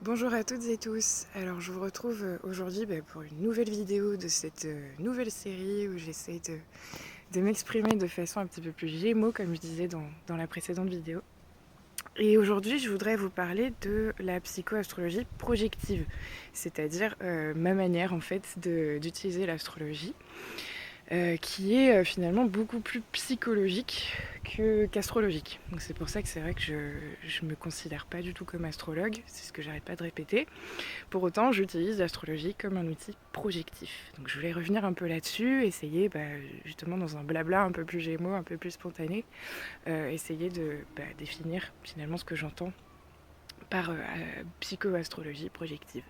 Bonjour à toutes et tous. Alors je vous retrouve aujourd'hui pour une nouvelle vidéo de cette nouvelle série où j'essaie de m'exprimer de façon un petit peu plus gémeaux comme je disais dans la précédente vidéo. Et aujourd'hui je voudrais vous parler de la psychoastrologie projective, c'est-à-dire ma manière en fait d'utiliser l'astrologie. Qui est finalement beaucoup plus psychologique qu'astrologique. Donc c'est pour ça que c'est vrai que je me considère pas du tout comme astrologue, c'est ce que j'arrête pas de répéter. Pour autant, j'utilise l'astrologie comme un outil projectif. Donc je voulais revenir un peu là-dessus, essayer justement dans un blabla un peu plus gémeaux, un peu plus spontané, essayer de définir finalement ce que j'entends par psychoastrologie projective.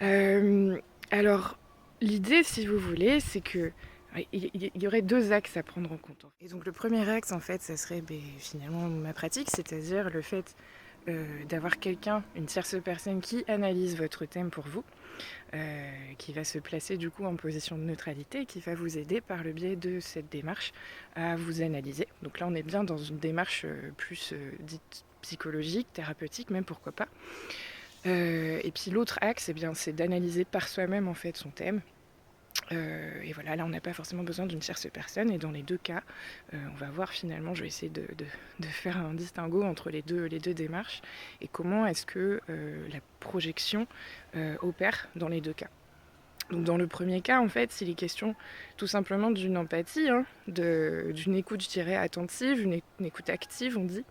Euh, alors, l'idée, si vous voulez, c'est que il y aurait deux axes à prendre en compte. Et donc le premier axe, en fait, ça serait finalement ma pratique, c'est-à-dire le fait d'avoir quelqu'un, une tierce personne qui analyse votre thème pour vous, qui va se placer du coup en position de neutralité et qui va vous aider par le biais de cette démarche à vous analyser. Donc là, on est bien dans une démarche plus dite psychologique, thérapeutique même, pourquoi pas. Et puis l'autre axe, c'est d'analyser par soi-même en fait son thème. Et voilà, là on n'a pas forcément besoin d'une tierce personne, et dans les deux cas, on va voir finalement, je vais essayer de faire un distinguo entre les deux démarches, et comment est-ce que la projection opère dans les deux cas. Donc dans le premier cas, en fait, il est question tout simplement d'une empathie, hein, d'une écoute, je dirais, attentive, une écoute active, on dit.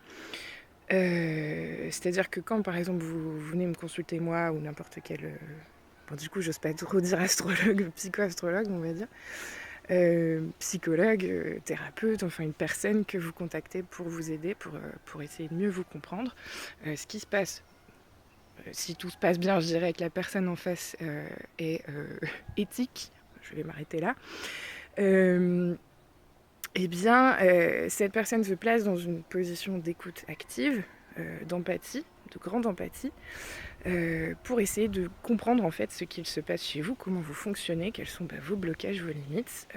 C'est-à-dire que quand, par exemple, vous venez me consulter moi ou n'importe quel... Bon, du coup, j'ose pas trop dire astrologue, psycho-astrologue, on va dire. Psychologue, thérapeute, enfin une personne que vous contactez pour vous aider, pour essayer de mieux vous comprendre. Ce qui se passe, si tout se passe bien, je dirais que la personne en face est éthique, je vais m'arrêter là. Cette personne se place dans une position d'écoute active, d'empathie, de grande empathie, pour essayer de comprendre en fait ce qu'il se passe chez vous, comment vous fonctionnez, quels sont vos blocages, vos limites,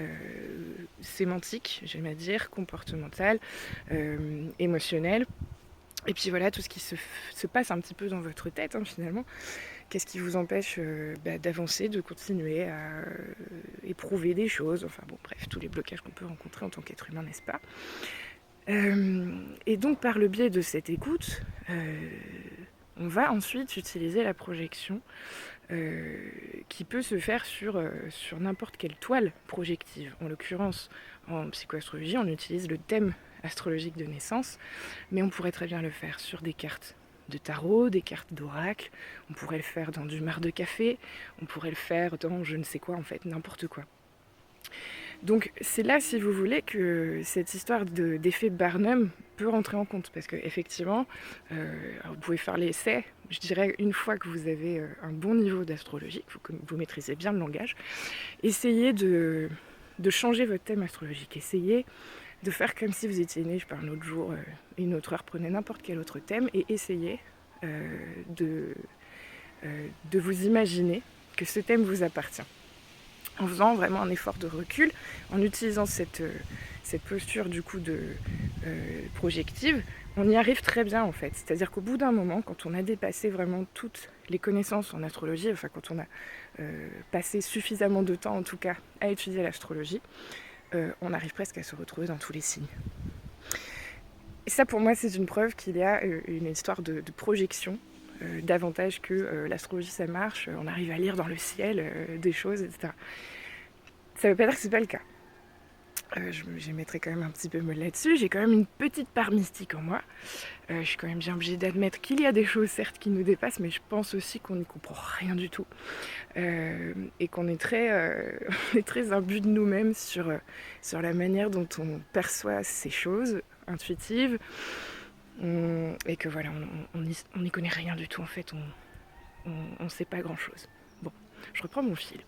sémantiques, j'aime à dire, comportementales, émotionnelles. Et puis voilà, tout ce qui se passe un petit peu dans votre tête, hein, finalement. Qu'est-ce qui vous empêche d'avancer, de continuer à éprouver des choses, enfin bon, bref, tous les blocages qu'on peut rencontrer en tant qu'être humain, n'est-ce pas? Et donc par le biais de cette écoute, on va ensuite utiliser la projection qui peut se faire sur n'importe quelle toile projective. En l'occurrence, en psychoastrologie, on utilise le thème astrologique de naissance, mais on pourrait très bien le faire sur des cartes de tarot, des cartes d'oracle, on pourrait le faire dans du marc de café, on pourrait le faire dans je ne sais quoi, en fait, n'importe quoi. Donc c'est là, si vous voulez, que cette histoire d'effet Barnum peut rentrer en compte, parce qu'effectivement, vous pouvez faire l'essai, je dirais, une fois que vous avez un bon niveau d'astrologie, que vous maîtrisez bien le langage, essayez de changer votre thème astrologique, essayez de faire comme si vous étiez né, je sais pas, un autre jour, une autre heure, prenez n'importe quel autre thème et essayez euh, de, de vous imaginer que ce thème vous appartient, en faisant vraiment un effort de recul, en utilisant cette posture du coup de projective, on y arrive très bien en fait. C'est-à-dire qu'au bout d'un moment, quand on a dépassé vraiment toutes les connaissances en astrologie, enfin quand on a passé suffisamment de temps en tout cas à étudier l'astrologie, on arrive presque à se retrouver dans tous les signes. Et ça pour moi c'est une preuve qu'il y a une histoire de projection davantage que l'astrologie ça marche, on arrive à lire dans le ciel des choses, etc. Ça veut pas dire que c'est pas le cas. Je mettrai quand même un petit peu bémol là-dessus. J'ai quand même une petite part mystique en moi. Je suis quand même bien obligée d'admettre qu'il y a des choses certes qui nous dépassent, mais je pense aussi qu'on n'y comprend rien du tout. Et qu'on est on est très imbu de nous-mêmes sur la manière dont on perçoit ces choses intuitives. Et que voilà, on n'y connaît rien du tout en fait. On ne sait pas grand-chose. Bon, je reprends mon fil.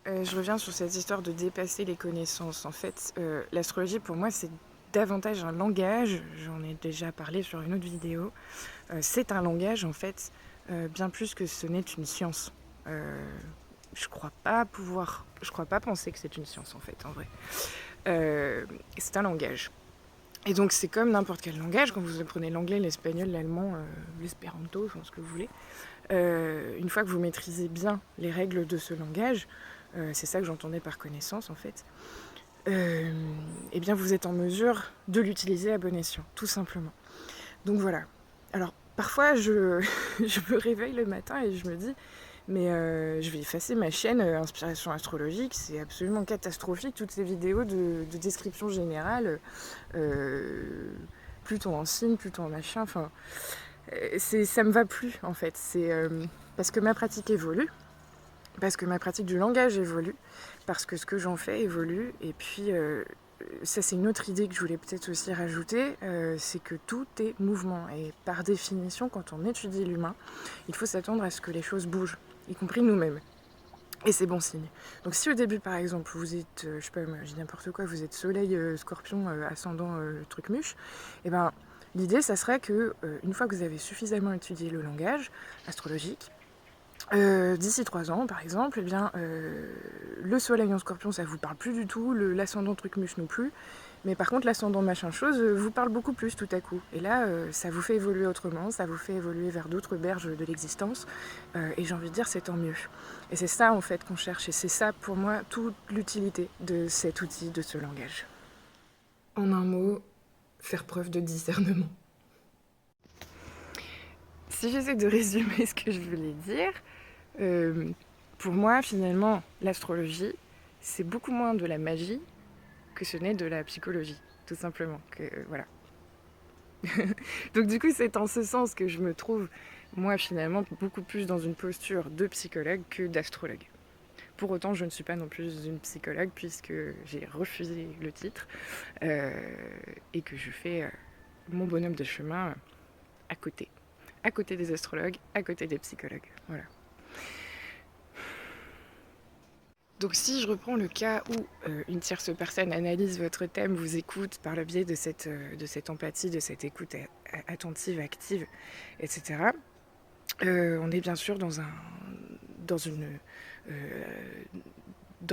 Je reviens sur cette histoire de dépasser les connaissances. En fait, l'astrologie pour moi c'est davantage un langage, j'en ai déjà parlé sur une autre vidéo, c'est un langage en fait, bien plus que ce n'est une science. Je crois pas penser que c'est une science en fait, en vrai. C'est un langage. Et donc c'est comme n'importe quel langage, quand vous apprenez l'anglais, l'espagnol, l'allemand, l'espéranto, enfin ce que vous voulez, une fois que vous maîtrisez bien les règles de ce langage, c'est ça que j'entendais par connaissance en fait, eh bien vous êtes en mesure de l'utiliser à bon escient, tout simplement. Donc voilà. Alors parfois je me réveille le matin et je me dis mais je vais effacer ma chaîne Inspiration astrologique, c'est absolument catastrophique toutes ces vidéos de description générale, plutôt en signe, plutôt en machin, enfin ça me va plus en fait, c'est parce que ma pratique évolue, parce que ma pratique du langage évolue, parce que ce que j'en fais évolue, et puis ça c'est une autre idée que je voulais peut-être aussi rajouter, c'est que tout est mouvement, et par définition quand on étudie l'humain, il faut s'attendre à ce que les choses bougent, y compris nous-mêmes. Et c'est bon signe. Donc si au début par exemple vous êtes, je sais pas, je dis n'importe quoi, vous êtes soleil, scorpion, ascendant, truc muche, et ben l'idée ça serait que une fois que vous avez suffisamment étudié le langage astrologique, d'ici 3 ans, par exemple, eh bien, le soleil en scorpion, ça vous parle plus du tout, l'ascendant truc muche non plus, mais par contre, l'ascendant machin chose vous parle beaucoup plus tout à coup. Et là, ça vous fait évoluer autrement, ça vous fait évoluer vers d'autres berges de l'existence, et j'ai envie de dire, c'est tant mieux. Et c'est ça, en fait, qu'on cherche, et c'est ça, pour moi, toute l'utilité de cet outil, de ce langage. En un mot, faire preuve de discernement. Si j'essaie de résumer ce que je voulais dire, pour moi, finalement, l'astrologie, c'est beaucoup moins de la magie que ce n'est de la psychologie, tout simplement. Voilà. Donc du coup, c'est en ce sens que je me trouve, moi, finalement, beaucoup plus dans une posture de psychologue que d'astrologue. Pour autant, je ne suis pas non plus une psychologue, puisque j'ai refusé le titre, et que je fais mon bonhomme de chemin à côté. À côté des astrologues, à côté des psychologues. Voilà. Donc si je reprends le cas où une tierce personne analyse votre thème, vous écoute par le biais de cette empathie, de cette écoute attentive, active, etc., on est bien sûr dans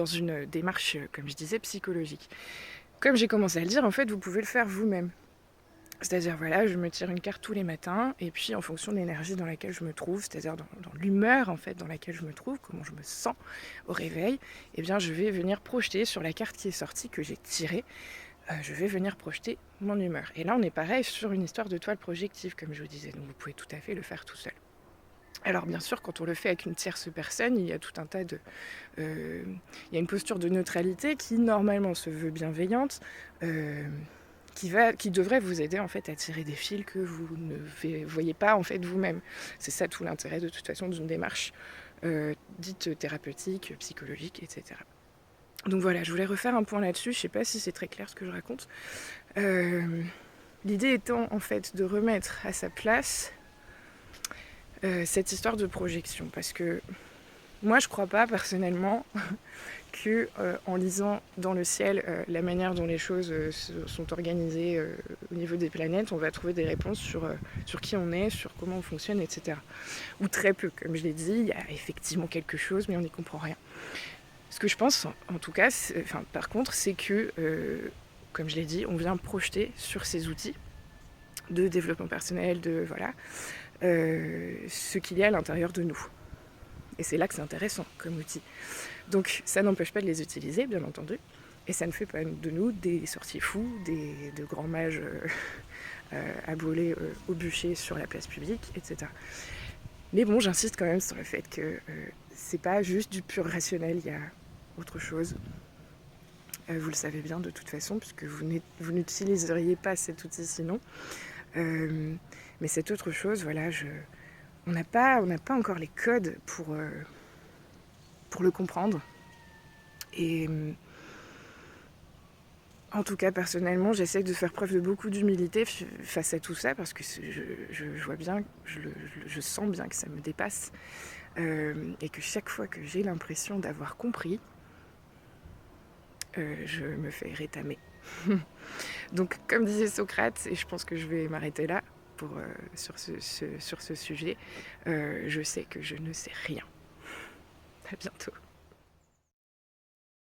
une démarche, comme je disais, psychologique. Comme j'ai commencé à le dire, en fait, vous pouvez le faire vous-même. C'est-à-dire, voilà, je me tire une carte tous les matins, et puis en fonction de l'énergie dans laquelle je me trouve, c'est-à-dire dans l'humeur en fait dans laquelle je me trouve, comment je me sens au réveil, eh bien je vais venir projeter sur la carte qui est sortie, que j'ai tirée, je vais venir projeter mon humeur. Et là on est pareil sur une histoire de toile projective, comme je vous disais, donc vous pouvez tout à fait le faire tout seul. Alors bien sûr, quand on le fait avec une tierce personne, il y a tout un tas de... il y a une posture de neutralité qui normalement se veut bienveillante, qui devrait vous aider en fait à tirer des fils que vous ne voyez pas en fait vous-même. C'est ça tout l'intérêt de toute façon d'une démarche dite thérapeutique, psychologique, etc. Donc voilà, je voulais refaire un point là-dessus, je sais pas si c'est très clair ce que je raconte. L'idée étant en fait de remettre à sa place cette histoire de projection, parce que moi je crois pas personnellement que en lisant dans le ciel la manière dont les choses sont organisées au niveau des planètes, on va trouver des réponses sur qui on est, sur comment on fonctionne, etc. Ou très peu, comme je l'ai dit, il y a effectivement quelque chose, mais on n'y comprend rien. Ce que je pense, en tout cas, par contre, c'est que, comme je l'ai dit, on vient projeter sur ces outils de développement personnel, ce qu'il y a à l'intérieur de nous. Et c'est là que c'est intéressant comme outil. Donc ça n'empêche pas de les utiliser, bien entendu, et ça ne fait pas de nous des sorciers fous, de grands mages abolés au bûcher sur la place publique, etc. Mais bon, j'insiste quand même sur le fait que c'est pas juste du pur rationnel, il y a autre chose. Vous le savez bien de toute façon, puisque vous n'utiliseriez pas cet outil sinon. Mais cette autre chose, voilà, on n'a pas encore les codes pour le comprendre. Et en tout cas, personnellement, j'essaie de faire preuve de beaucoup d'humilité face à tout ça, parce que je vois bien, je sens bien que ça me dépasse, et que chaque fois que j'ai l'impression d'avoir compris, je me fais rétamer. Donc, comme disait Socrate, et je pense que je vais m'arrêter là sur ce sujet, je sais que je ne sais rien. À bientôt.